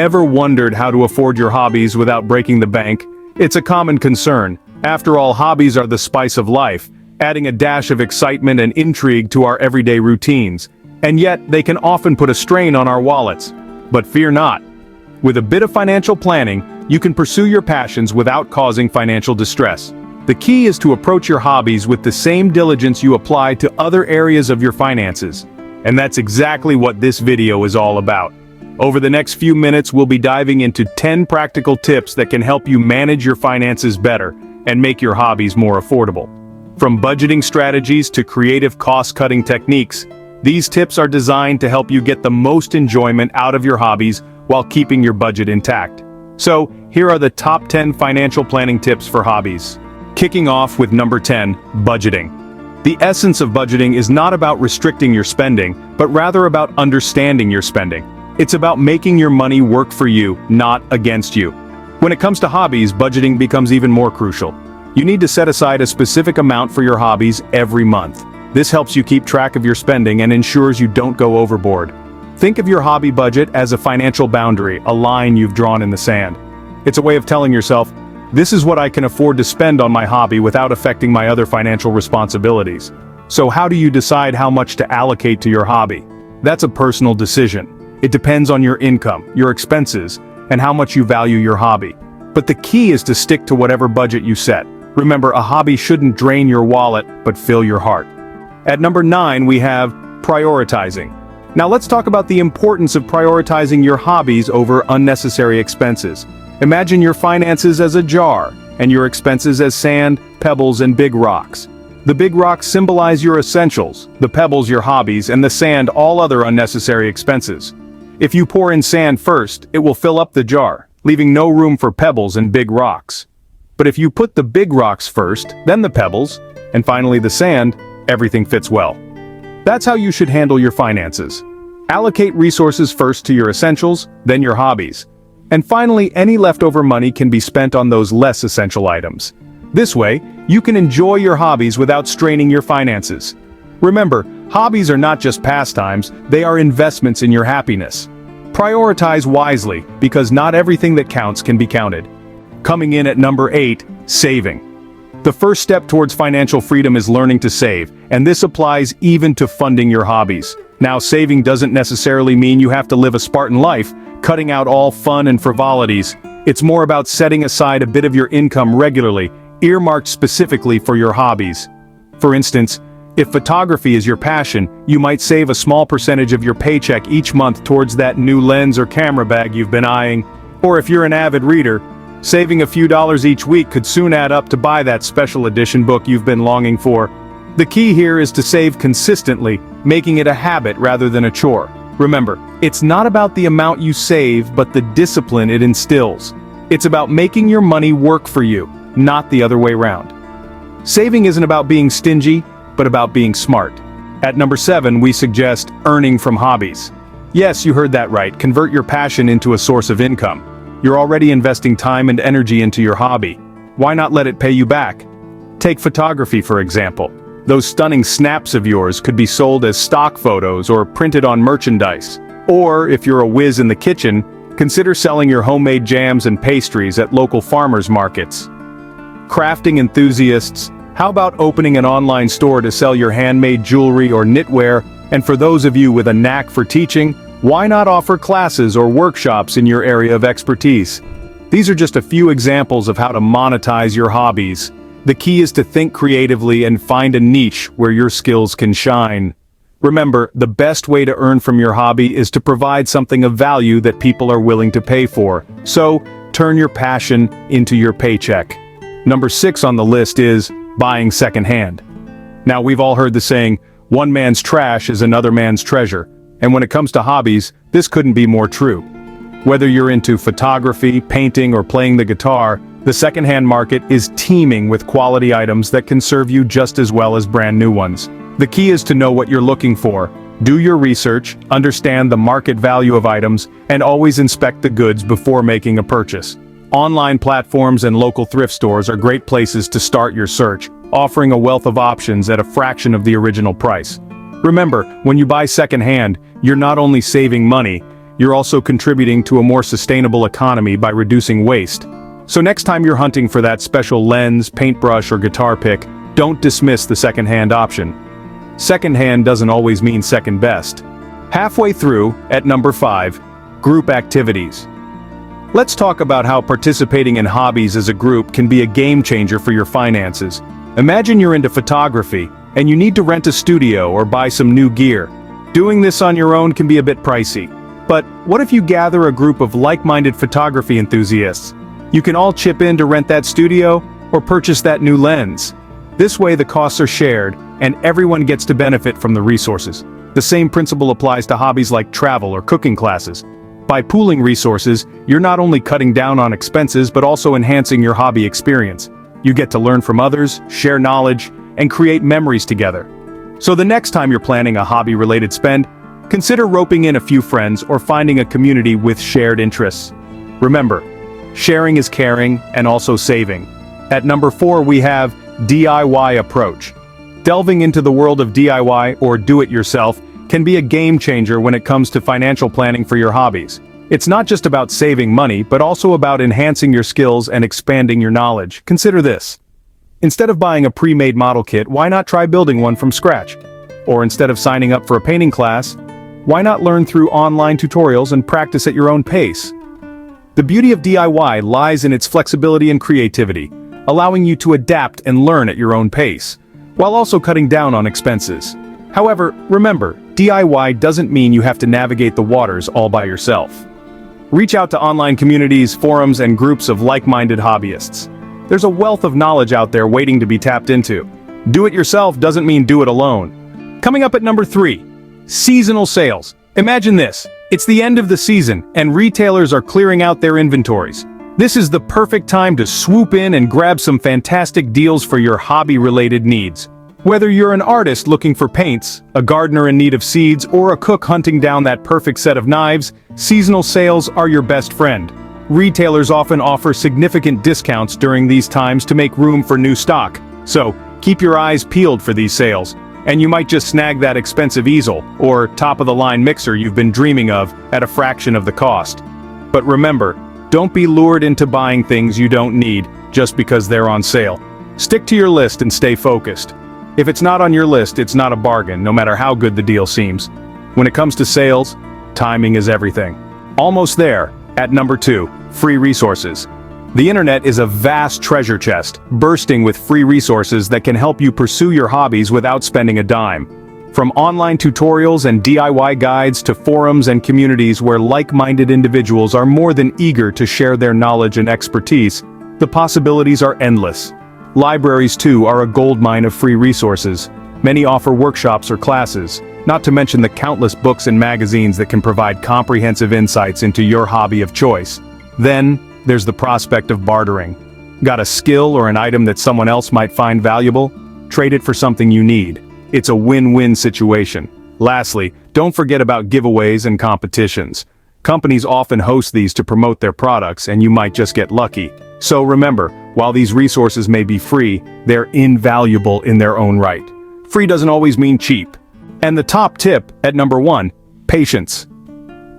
Ever wondered how to afford your hobbies without breaking the bank? It's a common concern. After all, hobbies are the spice of life, adding a dash of excitement and intrigue to our everyday routines. And yet, they can often put a strain on our wallets. But fear not. With a bit of financial planning, you can pursue your passions without causing financial distress. The key is to approach your hobbies with the same diligence you apply to other areas of your finances. And that's exactly what this video is all about. Over the next few minutes, we'll be diving into 10 practical tips that can help you manage your finances better and make your hobbies more affordable. From budgeting strategies to creative cost-cutting techniques, these tips are designed to help you get the most enjoyment out of your hobbies while keeping your budget intact. So, here are the top 10 financial planning tips for hobbies. Kicking off with number 10, budgeting. The essence of budgeting is not about restricting your spending, but rather about understanding your spending. It's about making your money work for you, not against you. When it comes to hobbies, budgeting becomes even more crucial. You need to set aside a specific amount for your hobbies every month. This helps you keep track of your spending and ensures you don't go overboard. Think of your hobby budget as a financial boundary, a line you've drawn in the sand. It's a way of telling yourself, this is what I can afford to spend on my hobby without affecting my other financial responsibilities. So how do you decide how much to allocate to your hobby? That's a personal decision. It depends on your income, your expenses, and how much you value your hobby. But the key is to stick to whatever budget you set. Remember, a hobby shouldn't drain your wallet, but fill your heart. At number 9, we have prioritizing. Now let's talk about the importance of prioritizing your hobbies over unnecessary expenses. Imagine your finances as a jar, and your expenses as sand, pebbles, and big rocks. The big rocks symbolize your essentials, the pebbles your hobbies, and the sand all other unnecessary expenses. If you pour in sand first, it will fill up the jar, leaving no room for pebbles and big rocks. But if you put the big rocks first, then the pebbles, and finally the sand, everything fits well. That's how you should handle your finances. Allocate resources first to your essentials, then your hobbies. And finally, any leftover money can be spent on those less essential items. This way, you can enjoy your hobbies without straining your finances. Remember, hobbies are not just pastimes, they are investments in your happiness. Prioritize wisely, because not everything that counts can be counted. Coming in at number 8, saving. The first step towards financial freedom is learning to save, and this applies even to funding your hobbies. Now, saving doesn't necessarily mean you have to live a Spartan life, cutting out all fun and frivolities. It's more about setting aside a bit of your income regularly, earmarked specifically for your hobbies. For instance, if photography is your passion, you might save a small percentage of your paycheck each month towards that new lens or camera bag you've been eyeing. Or if you're an avid reader, saving a few dollars each week could soon add up to buy that special edition book you've been longing for. The key here is to save consistently, making it a habit rather than a chore. Remember, it's not about the amount you save, but the discipline it instills. It's about making your money work for you, not the other way around. Saving isn't about being stingy, but about being smart. At number 7, we suggest earning from hobbies. Yes, you heard that right. Convert your passion into a source of income. You're already investing time and energy into your hobby. Why not let it pay you back? Take photography, for example. Those stunning snaps of yours could be sold as stock photos or printed on merchandise. Or, if you're a whiz in the kitchen, consider selling your homemade jams and pastries at local farmers markets. Crafting enthusiasts, how about opening an online store to sell your handmade jewelry or knitwear? And for those of you with a knack for teaching, why not offer classes or workshops in your area of expertise? These are just a few examples of how to monetize your hobbies. The key is to think creatively and find a niche where your skills can shine. Remember, the best way to earn from your hobby is to provide something of value that people are willing to pay for. So, turn your passion into your paycheck. Number 6 on the list is buying secondhand. Now, we've all heard the saying, one man's trash is another man's treasure. And when it comes to hobbies, this couldn't be more true. Whether you're into photography, painting, or playing the guitar, the secondhand market is teeming with quality items that can serve you just as well as brand new ones. The key is to know what you're looking for, do your research, understand the market value of items, and always inspect the goods before making a purchase. Online platforms and local thrift stores are great places to start your search, offering a wealth of options at a fraction of the original price. Remember, when you buy secondhand, you're not only saving money, you're also contributing to a more sustainable economy by reducing waste. So next time you're hunting for that special lens, paintbrush, or guitar pick, don't dismiss the secondhand option. Secondhand doesn't always mean second best. Halfway through, at number 5, group activities. Let's talk about how participating in hobbies as a group can be a game changer for your finances. Imagine you're into photography, and you need to rent a studio or buy some new gear. Doing this on your own can be a bit pricey. But what if you gather a group of like-minded photography enthusiasts? You can all chip in to rent that studio or purchase that new lens. This way the costs are shared, and everyone gets to benefit from the resources. The same principle applies to hobbies like travel or cooking classes. By pooling resources, you're not only cutting down on expenses but also enhancing your hobby experience. You get to learn from others, share knowledge, and create memories together. So the next time you're planning a hobby-related spend, consider roping in a few friends or finding a community with shared interests. Remember, sharing is caring and also saving. At number 4 we have DIY approach. Delving into the world of DIY, or do-it-yourself, can be a game changer when it comes to financial planning for your hobbies. It's not just about saving money, but also about enhancing your skills and expanding your knowledge. Consider this. Instead of buying a pre-made model kit, why not try building one from scratch? Or instead of signing up for a painting class, why not learn through online tutorials and practice at your own pace? The beauty of DIY lies in its flexibility and creativity, allowing you to adapt and learn at your own pace, while also cutting down on expenses. However, remember, DIY doesn't mean you have to navigate the waters all by yourself. Reach out to online communities, forums, and groups of like-minded hobbyists. There's a wealth of knowledge out there waiting to be tapped into. Do it yourself doesn't mean do it alone. Coming up at number 3, seasonal sales. Imagine this. It's the end of the season, and retailers are clearing out their inventories. This is the perfect time to swoop in and grab some fantastic deals for your hobby-related needs. Whether you're an artist looking for paints, a gardener in need of seeds, or a cook hunting down that perfect set of knives, seasonal sales are your best friend. Retailers often offer significant discounts during these times to make room for new stock. So, keep your eyes peeled for these sales, and you might just snag that expensive easel or top-of-the-line mixer you've been dreaming of at a fraction of the cost. But remember, don't be lured into buying things you don't need just because they're on sale. Stick to your list and stay focused. If it's not on your list, it's not a bargain, no matter how good the deal seems. When it comes to sales, timing is everything. Almost there, at number 2, free resources. The internet is a vast treasure chest, bursting with free resources that can help you pursue your hobbies without spending a dime. From online tutorials and DIY guides to forums and communities where like-minded individuals are more than eager to share their knowledge and expertise, the possibilities are endless. Libraries, too, are a goldmine of free resources. Many offer workshops or classes, not to mention the countless books and magazines that can provide comprehensive insights into your hobby of choice. Then, there's the prospect of bartering. Got a skill or an item that someone else might find valuable? Trade it for something you need. It's a win-win situation. Lastly, don't forget about giveaways and competitions. Companies often host these to promote their products, and you might just get lucky. So remember, while these resources may be free, they're invaluable in their own right. Free doesn't always mean cheap. And the top tip, at number 1, patience.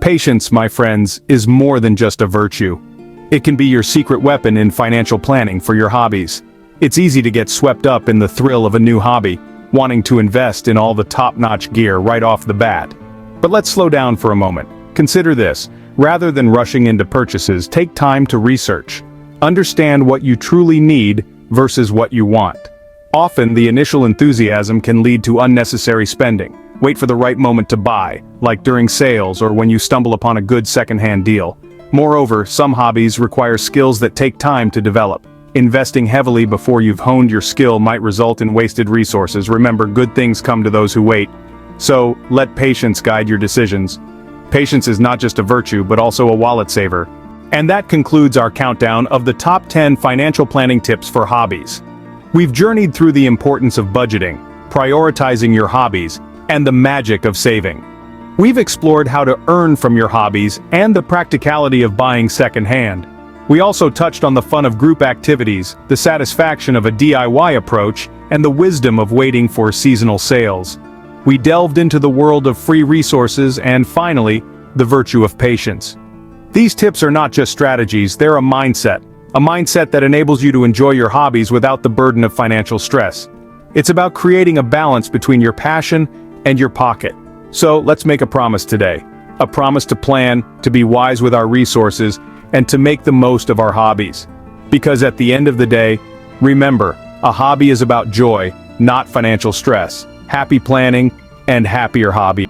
Patience, my friends, is more than just a virtue. It can be your secret weapon in financial planning for your hobbies. It's easy to get swept up in the thrill of a new hobby, wanting to invest in all the top-notch gear right off the bat. But let's slow down for a moment. Consider this. Rather than rushing into purchases, take time to research. Understand what you truly need versus what you want. Often, the initial enthusiasm can lead to unnecessary spending. Wait for the right moment to buy, like during sales or when you stumble upon a good secondhand deal. Moreover, some hobbies require skills that take time to develop. Investing heavily before you've honed your skill might result in wasted resources. Remember, good things come to those who wait. So, let patience guide your decisions. Patience is not just a virtue, but also a wallet saver. And that concludes our countdown of the top 10 financial planning tips for hobbies. We've journeyed through the importance of budgeting, prioritizing your hobbies, and the magic of saving. We've explored how to earn from your hobbies and the practicality of buying secondhand. We also touched on the fun of group activities, the satisfaction of a DIY approach, and the wisdom of waiting for seasonal sales. We delved into the world of free resources and, finally, the virtue of patience. These tips are not just strategies, they're a mindset that enables you to enjoy your hobbies without the burden of financial stress. It's about creating a balance between your passion and your pocket. So let's make a promise today. A promise to plan, to be wise with our resources, and to make the most of our hobbies. Because at the end of the day, remember, a hobby is about joy, not financial stress. Happy planning and happier hobby.